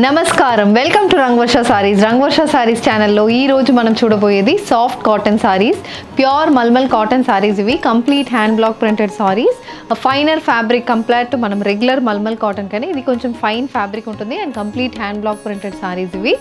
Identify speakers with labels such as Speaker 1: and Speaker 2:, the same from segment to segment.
Speaker 1: నమస్కారం welcome to Rangavarsha sarees Rangavarsha sarees ఛానల్లో ఈ రోజు మనం చూడబోయేది soft cotton sarees pure mulmul cotton sarees ఇవి complete hand block printed sarees finer fabric compare to మనం రెగ్యులర్ మల్మల్ కాటన్ కానీ ఇది కొంచెం ఫైన్ ఫ్యాబ్రిక్ ఉంటుంది and complete hand block printed sarees ఇవి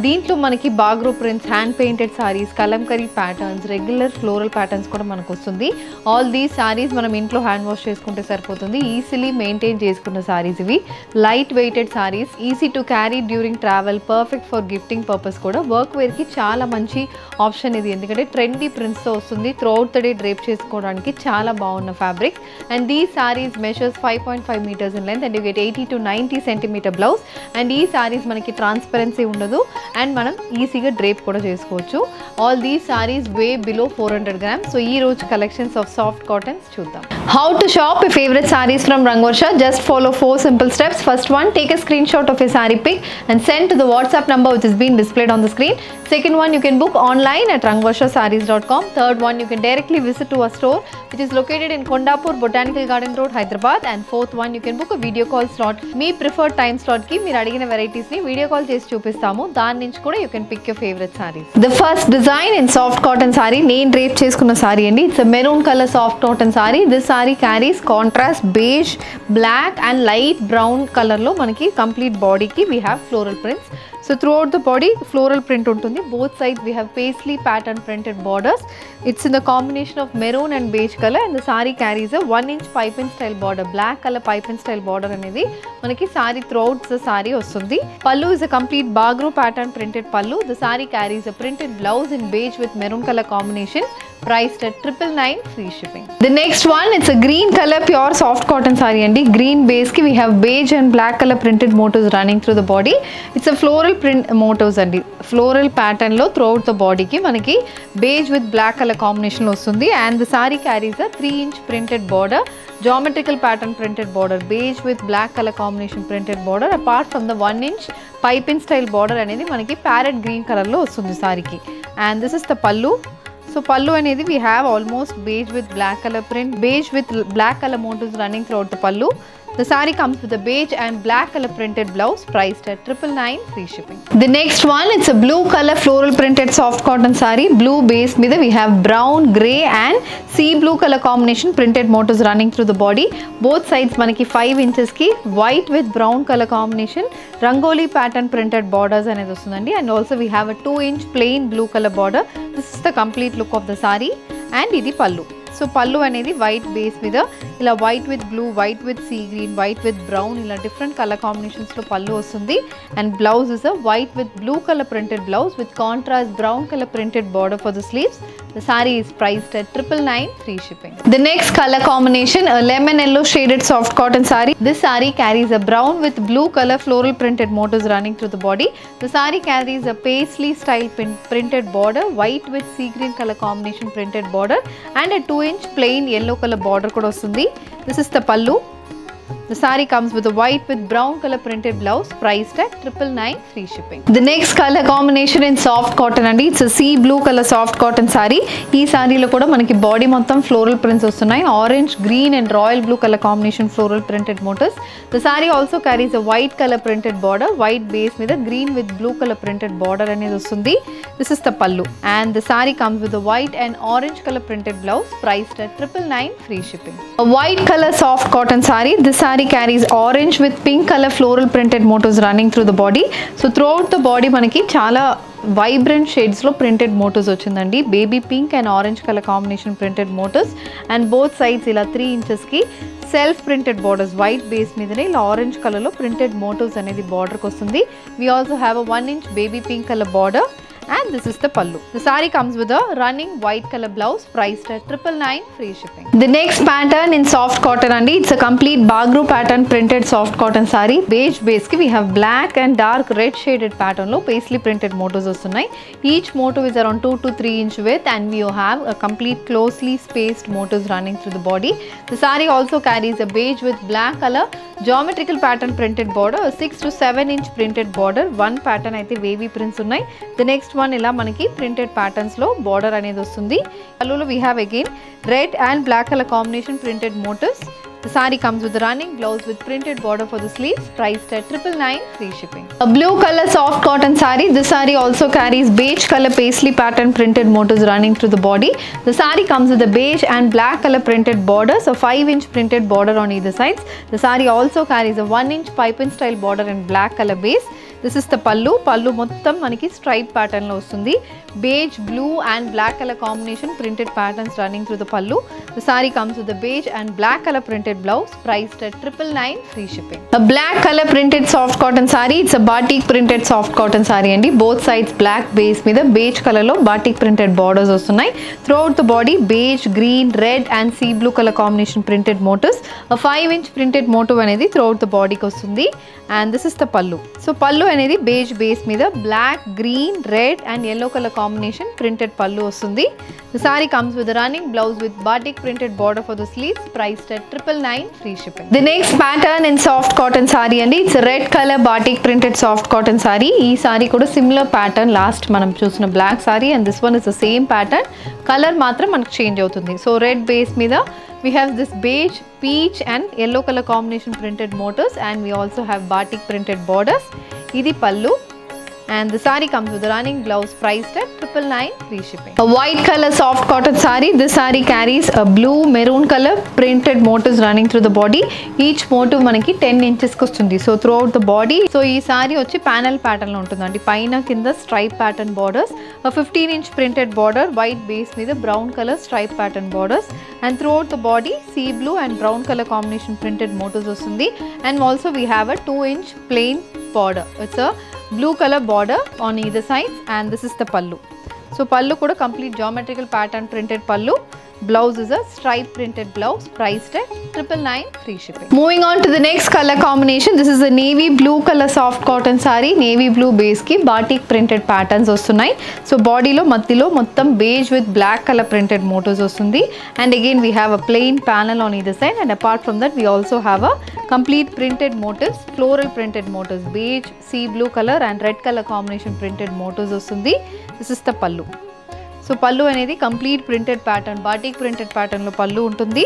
Speaker 1: దీంట్లో మనకి Bagru prints hand painted sarees Kalamkari patterns regular floral patterns కూడా మనకు వస్తుంది ఆల్ దీస్ సారీస్ మనం ఇంట్లో హ్యాండ్ వాష్ చేసుకుంటే సరిపోతుంది ఈజీలీ మెయింటైన్ చేసుకున్న సారీస్ ఇవి light weighted saris easy to carry during travel perfect for gifting purpose కూడా వర్క్ వేర్కి చాలా మంచి ఆప్షన్ ఇది ఎందుకంటే ట్రెండీ ప్రింట్స్తో వస్తుంది త్రూఅవుట్ ద డే డ్రేప్ చేసుకోవడానికి చాలా బాగున్న fabric and these saris measures 5.5 meters in length and you get 80 to 90 centimeter blouse and ఈ సారీస్ మనకి ట్రాన్స్పరెన్సీ ఉండదు అండ్ మనం ఈజీగా డ్రేప్ కూడా చేసుకోవచ్చు all these saris way below 400 grams so ఈ రోజు కలెక్షన్స్ ఆఫ్ సాఫ్ట్ కాటన్స్ చూద్దాం how to shop your favorite sarees from Rangvarsha just follow 4 simple steps first one take a screenshot of your saree pic and send to the WhatsApp number which is being displayed on the screen second one you can book online at rangvarshasarees.com third one you can directly visit to a store which is located in Kondapur Botanical Garden Road Hyderabad and fourth one you can book a video call slot me preferred time slot కి మీరు అడిగిన varieties ని video call చేసి చూపిస్తాము దాని నుంచి కూడా you can pick your favorite sarees the first design in soft cotton saree నేను డ్రేప్ చేసుకున్న సారీ అండి it's a maroon color soft cotton saree this saree carries contrast beige black and light brown color లో మనకి complete body కి we have floral prints so throughout the body floral print ఉంటుంది both sides we have paisley pattern printed borders it's in the combination of maroon and beige color and the saree carries a 1-inch piping style border black color piping style border అనేది మనకి saree throughout the saree వస్తుంది pallu is a complete bagru pattern printed pallu the saree carries a printed blouse in beige with maroon color combination priced at 999 free shipping the next one it's a green color pure soft cotton saree andi green base ki we have beige and black color printed motifs running through the body it's a floral print motifs andi floral pattern lo throughout the body ki manaki beige with black color combination lo vastundi and the saree carries a 3-inch printed border geometrical pattern printed border beige with black color combination printed border apart from the 1-inch piping style border anedi manaki parrot green color lo vastundi saree ki and this is the pallu so pallu anedi we have almost beige with black color print beige with black color motifs running throughout the pallu the saree comes with a beige and black color printed blouse priced at 999 free shipping the next one it's a blue color floral printed soft cotton saree blue base మీద we have brown gray and sea blue color combination printed motifs running through the body both sides మనకి 5 inches కి white with brown color combination rangoli pattern printed borders అనేది వస్తుందండి and also we have a 2-inch plain blue color border this is the complete look of the saree and ఇది pallu so పల్లు అనేది white base మీద ఇలా white with blue white with sea green white with brown ఇలా different colour కాంబినేషన్స్లో పల్లు వస్తుంది and blouse is a white with blue colour printed blouse with contrast brown colour printed border for the sleeves the saree is priced at 999 free shipping the next color combination a lemon yellow shaded soft cotton saree this saree carries a brown with blue color floral printed motifs running through the body the saree carries a paisley style printed border white with sea green color combination printed border and a 2-inch plain yellow color border kuda vastundi this is the pallu the saree comes with a white with brown color printed blouse priced at 999 free shipping the next color combination in soft cotton andi it's a sea blue color soft cotton saree ee saree lo kuda manaki body mottham floral prints vastunayi orange green and royal blue color combination floral printed motifs the saree also carries a white color printed border white base with a green with blue color printed border anedi vastundi this is the pallu and the saree comes with a white and orange color printed blouse priced at 999 free shipping a white color soft cotton saree this saree carries orange with pink color floral printed motifs running through the body so throughout the body manaki chala vibrant shades lo printed motifs ochindandi baby pink and orange color combination printed motifs and both sides ila 3 inches ki self printed borders white base meedane ila orange color lo printed motifs anedi border ki vastundi we also have a 1-inch baby pink color border and this is the pallu the saree comes with a running white color blouse priced at 999 free shipping the next pattern in soft cotton andi it's a complete bagru pattern printed soft cotton saree beige base ki we have black and dark red shaded pattern lo paisley printed motifs vastunnai each motif is around 2 to 3 inch width and we have a complete closely spaced motifs running through the body the saree also carries a beige with black color geometrical pattern printed border a 6 to 7 inch printed border one pattern aithe wavy prints unnai the next one ఇలా మనకి printed patterns లో border అనేది వస్తుంది పల్లులో we have again red and black color combination printed motifs The saree comes with the running blouse with printed border for the sleeves, priced at 999, free shipping. A blue color soft cotton saree. This saree also carries beige color paisley pattern printed motifs running through the body. The saree comes with a beige and black color printed border, so 5-inch printed border on either sides. The saree also carries a 1-inch pipe-in style border in black color base. This is the pallu. Pallu మొత్తం మనకి stripe pattern లో వస్తుంది. Beige, blue and black color combination printed patterns running through the pallu. The saree comes with a beige and black color printed blouse, priced at 999, free shipping. A black color printed soft cotton saree. It's a batik printed soft cotton saree అండి. Both sides black base మీద beige color లో batik printed borders వస్తున్నాయి. Throughout the body beige, green, red and sea blue color combination printed motifs. A 5-inch printed motif అనేది throughout the body కి వస్తుంది. And this is the pallu. So pallu అనేది beige base మీద black, green, red and yellow color combination printed pallu వస్తుంది. The saree comes with a running blouse with batik printed border for the sleeves, priced at 999, free shipping. The next pattern in soft cotton saree అండి. It's a red color batik printed soft cotton saree. ఈ saree కూడా similar pattern last మనం చూసిన black saree and this one is the same pattern. Color మాత్రం మనకు change అవుతుంది. So red base మీద we have this beige, peach and yellow color combination printed motifs, and we also have batik printed borders. Idi pallu, and the saree comes with a running blouse, priced at 999, free shipping. A white color soft cotton saree. This saree carries a blue maroon color printed motifs running through the body. Each motif మనకి 10 inches కి వస్తుంది. So throughout the body, so ఈ saree వచ్చి panel pattern లో ఉంటుందండి. పైన కింద stripe pattern borders, a 15-inch printed border, white base మీద brown color stripe pattern borders, and throughout the body sea blue and brown color combination printed motifs వస్తుంది. And also we have a 2-inch plain border. It's a blue color border on either side, and this is the pallu. So pallu kuda complete geometrical pattern printed pallu. Blouse is a stripe printed blouse, priced at 999, free shipping. Moving on to the next color combination. This is a navy blue color soft cotton saree. Navy blue base ki batik printed patterns వస్తున్నాయి. So body lo మధ్యలో మొత్తం beige with black color printed motifs వస్తుంది. And again we have a plain panel on either side, and apart from that we also have a complete printed motifs, floral printed motifs, beige, sea blue color and red color combination printed motifs వస్తుంది. This is the pallu. So pallu అనేది complete printed pattern, batik printed pattern లో pallu ఉంటుంది.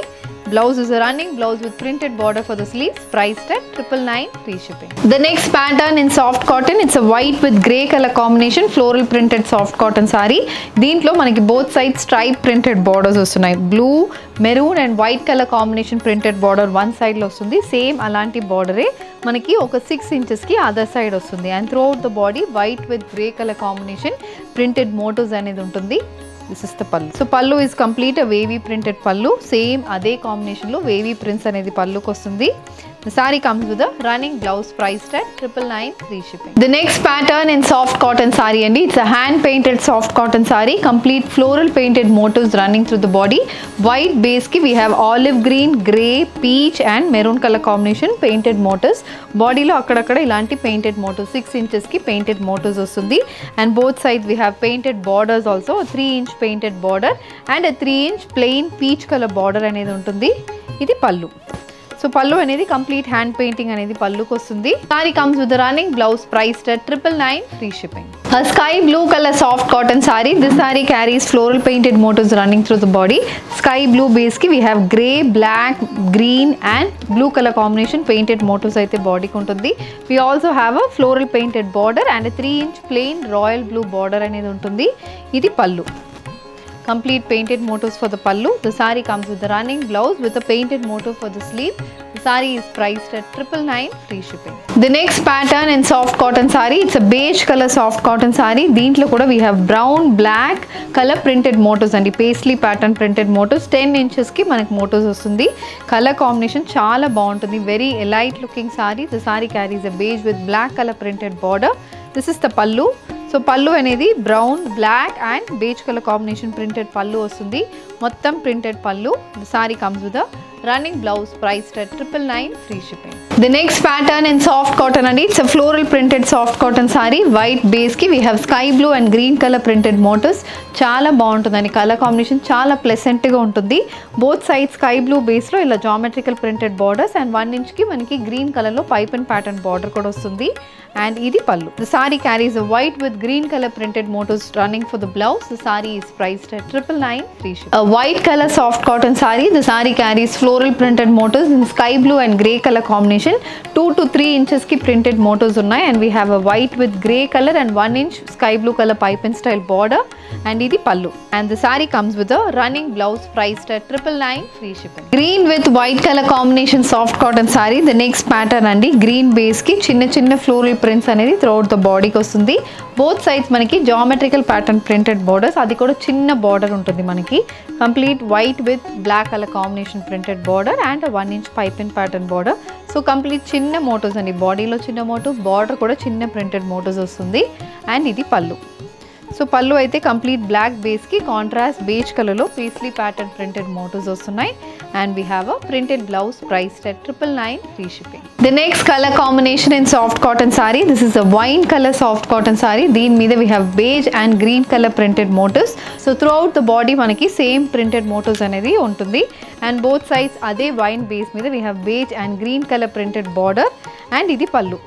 Speaker 1: Blouse is a running blouse with printed border for the sleeves, priced at 999, free shipping. The next pattern in soft cotton, it's a white with grey color combination floral printed soft cotton saree. దీంట్లో మనకి both sides stripe printed borders వస్తున్నాయి. Blue, maroon and white color combination printed border one side లో వస్తుంది. Same అలాంటి border మనకి ఒక 6 inches కి other side వస్తుంది. And throughout the body white with grey color combination printed motifs అనేది ఉంటుంది. This is the pallu. So pallu is complete a wavy printed pallu. Same అదే కాంబినేషన్ లో wavy prints అనేది పల్లుకి వస్తుంది. The saree comes with a running blouse, priced at 999, free shipping. The next pattern in soft cotton saree andi. It's a hand painted soft cotton saree, complete floral painted motifs running through the body. White base ki we have olive green, grey, peach and maroon color combination painted motifs. Body lo akkadakada ilanti painted motifs 6 inches ki painted motifs vastundi, and both sides we have painted borders also, a 3-inch painted border and a 3-inch plain peach color border anedi untundi. Idi pallu. So pallu అనేది complete hand painting అనేది పల్లుకి వస్తుంది. Saree comes with a running blouse, priced at 999, free shipping. A sky blue color soft cotton saree. This saree carries floral painted motifs running through the body. Sky blue base ki we have grey, black, green and blue color combination painted motifs అయితే బాడీకి ఉంటుంది. We also have a floral painted border and a 3-inch plain royal blue border అనేది ఉంటుంది. ఇది పల్లు. Complete painted motifs for the pallu. The saree comes with the running blouse with a painted motif for the sleeve. The saree is priced at 999, free shipping. The next pattern in soft cotton saree, it's a beige color soft cotton saree. Deentlo kuda we have brown, black color printed motifs and paisley pattern printed motifs. 10 inches ki manaku motifs vastundi. Color combination chaala baaguntundi. Very elite looking saree. The saree carries a beige with black color printed border. This is the pallu. So pallu అనేది brown, black and beige color combination printed pallu వస్తుంది. మొత్తం printed pallu. The saree comes with a running blouse, priced at 999, free shipping. The next pattern in soft cotton and it's a floral printed soft cotton saree. White base ki we have sky blue and green color printed motifs. చాలా బాగుంటుందని colour combination చాలా pleasant గా ఉంటుంది. Both side sky blue base లో ఇలా geometrical printed borders and 1 inch కి మనకి green colour లో పైప్ అండ్ ప్యాటర్న్ బార్డర్ కూడా వస్తుంది. and idi pallu. The saree carries a white with green color printed motifs running for the blouse. The saree is priced at 999 free shipping. A white color soft cotton saree. The saree carries floral printed motifs in sky blue and grey color combination. 2 to 3 inches ki printed motifs unnai, and we have a white with grey color and 1 inch sky blue color pipe and style border, and idi pallu. And the saree comes with a running blouse priced at 999 free shipping. Green with white color combination soft cotton saree. The next pattern andi green base ki chinna floral prints anedi throughout the body ki ostundi. Both sides manaki geometrical pattern printed borders, adi kuda chinna border untundi manaki. Complete white with black color combination printed border and a 1 inch pipe and pattern border. So complete chinna motifs andi, body lo chinna motif, border kuda chinna printed motifs ostundi, and idi pallu. So pallu అయితే complete black base కి contrast beige colour లో paisley pattern printed motifs వస్తున్నాయి, and we have a printed blouse priced at 999 free shipping. The next colour combination in soft cotton sari. This is a wine colour soft cotton sari. దీని మీద we have beige and green colour printed motifs. So throughout the body మనకి same printed motifs అనేది ఉంటుంది, and both sides అదే wine base మీద we have beige and green colour printed border, and ఇది pallu.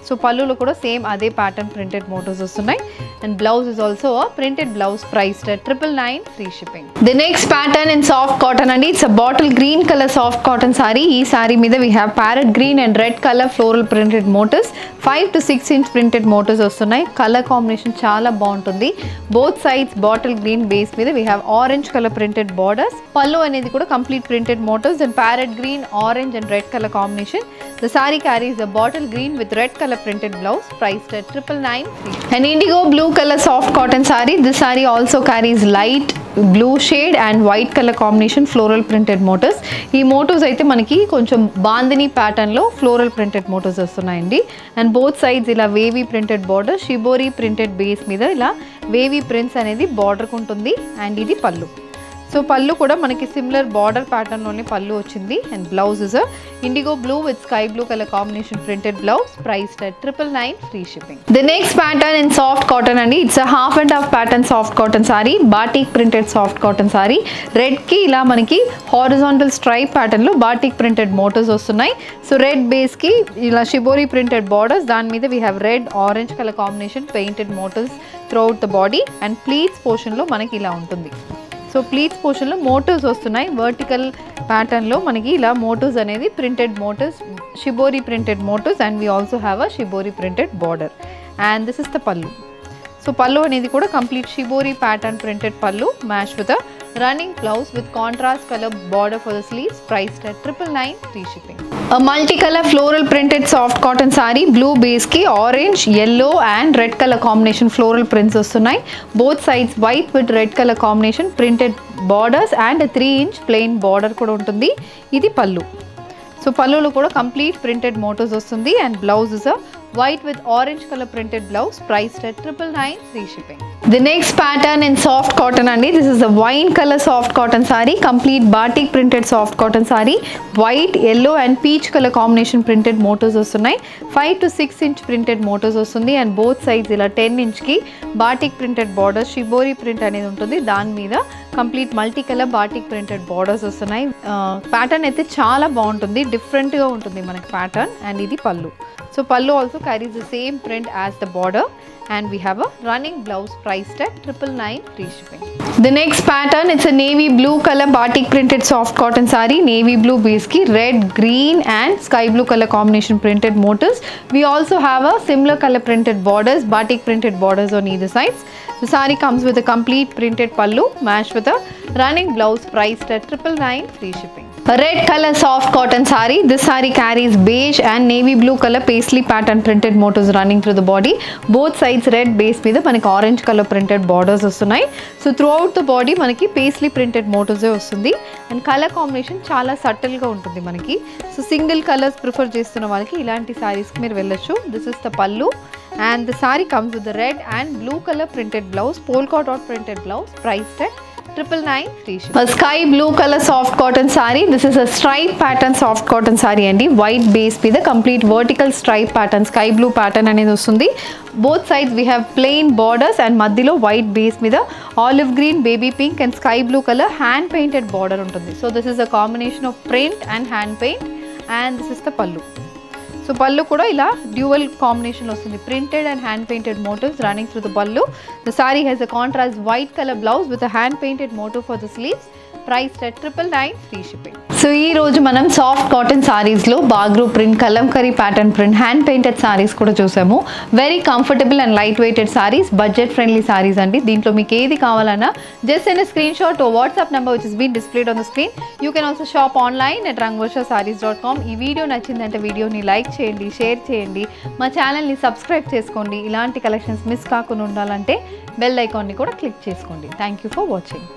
Speaker 1: So పళ్ళులో కూడా same అదే pattern printed motifs వస్తున్నాయి, and blouse is also printed blouse priced at 999 free shipping. The next pattern in soft cotton అండి. It's a bottle green colour soft cotton saree. ఈ saree మీద we have parrot green and red colour floral printed motifs. 5 to 6 inch printed motifs వస్తున్నాయి. Colour combination చాలా బాగుంటుంది. Both sides bottle green base మీద we have orange colour printed borders. Pallu అనేది కూడా complete printed motifs and parrot green, orange and red colour combination. The saree carries a bottle green with red color printed blouse priced at 999 free. An indigo blue color soft cotton saree. This saree also carries light blue shade and white color combination floral printed motifs. ఈ motifs అయితే మనకి కొంచెం bandhani pattern లో floral printed motifs వస్తున్నాయండి, and both sides ఇలా wavy printed border, shibori printed base మీద ఇలా wavy prints అనేది బార్డర్ ఉంటుంది, అండ్ ఇది పళ్ళు. సో పళ్ళు కూడా మనకి సిమిలర్ బార్డర్ ప్యాటర్న్లోనే పళ్ళు వచ్చింది, and blouse is indigo blue with sky blue colour combination printed blouse priced at 999 free shipping. The next pattern in soft cotton అండి. It's a half and half pattern soft cotton saree, batik printed soft cotton saree. Red కి ఇలా మనకి horizontal stripe pattern లో batik printed motifs వస్తున్నాయి. So red base కి ఇలా shibori printed borders, దాని మీద we have red orange colour combination painted motifs throughout the body, and pleats portion లో మనకి ఇలా ఉంటుంది. సో ప్లీట్స్ పోర్షన్లో మోటివ్స్ వస్తున్నాయి. వర్టికల్ ప్యాటర్న్లో మనకి ఇలా మోటివ్స్ అనేది printed motifs, shibori printed motifs, and we also have a shibori printed border, and this is the pallu. So pallu అనేది కూడా complete shibori pattern printed pallu match with a running blouse with contrast color border for the sleeves priced at 999 free shipping. A multicolor floral printed soft cotton saree, blue base ki orange, yellow and red color combination floral prints vastunnayi. Both sides white with red color combination printed borders and a 3 inch plain border kuda untundi. Idi pallu. So pallulo kuda complete printed motifs vastundi, and blouse is a white with orange color printed blouse priced at 999 free shipping. The next pattern in soft cotton andi. This is a wine color soft cotton saree, complete batik printed soft cotton saree. White, yellow and peach color combination printed motifs vastunayi. 5 to 6 inch printed motifs vastundi, and both sides ila 10 inch ki batik printed borders, shibori print anedi untundi. దాని మీద complete multi colour batik printed borders వస్తున్నాయి. Pattern అయితే చాలా బాగుంటుంది, డిఫరెంట్గా ఉంటుంది మనకి pattern, and ఇది పళ్ళు. సో పళ్ళు also carries the same print as the border, and we have a running blouse priced at 999 free shipping. The next pattern, it's a navy blue color batik printed soft cotton saree. Navy blue base ki red, green and sky blue color combination printed motifs. We also have a similar color printed borders, batik printed borders on either sides. The saree comes with a complete printed pallu matched with a running blouse priced at 999 free shipping. A red color soft cotton saree. This saree carries beige and navy blue color paisley pattern printed motifs running through the body. Both sides red base మీద మనకి orange color printed borders వస్తున్నాయి. So throughout the body మనకి paisley printed motifs వస్తుంది, and colour combination చాలా సటిల్గా ఉంటుంది మనకి. So single colours prefer చేస్తున్న వాళ్ళకి ఇలాంటి సారీస్కి మీరు వెళ్ళొచ్చు. దిస్ ఇస్ ద పల్లు, and the saree comes with the red and blue color printed blouse, polka dot printed blouse priced at 999 free shipping. A sky blue color soft cotton saree. This is a stripe pattern soft cotton saree andi. White base మీద complete vertical stripe pattern, sky blue pattern అనేది వస్తుంది. Both sides we have plain borders, and మధ్యలో white base మీద olive green, baby pink and sky blue color hand painted border ఉంటుంది. So this is a combination of print and hand paint, and this is the pallu. So pallu కూడా ఇలా dual combination వస్తుంది. Printed and hand painted motifs running through the pallu. The saree has a contrast white colour blouse with a hand painted motif for the sleeves. Price at 999 free shipping. So ఈ రోజు మనం soft cotton సారీస్లో Bagru print, Kalamkari pattern print, hand painted sarees కూడా చూసాము. Very comfortable and light weighted sarees, budget friendly sarees అండి. దీంట్లో మీకు ఏది కావాలన్నా just send screenshot to WhatsApp number which is been displayed on the screen. You can also shop online at rangvarshasarees.com. ఈ video నచ్చిందంటే వీడియోని like చేయండి, share చేయండి, మా ఛానల్ని సబ్స్క్రైబ్ చేసుకోండి. ఇలాంటి కలెక్షన్స్ మిస్ కాకుండా ఉండాలంటే బెల్ ఐకాన్ని కూడా క్లిక్ చేసుకోండి. Thank you for watching.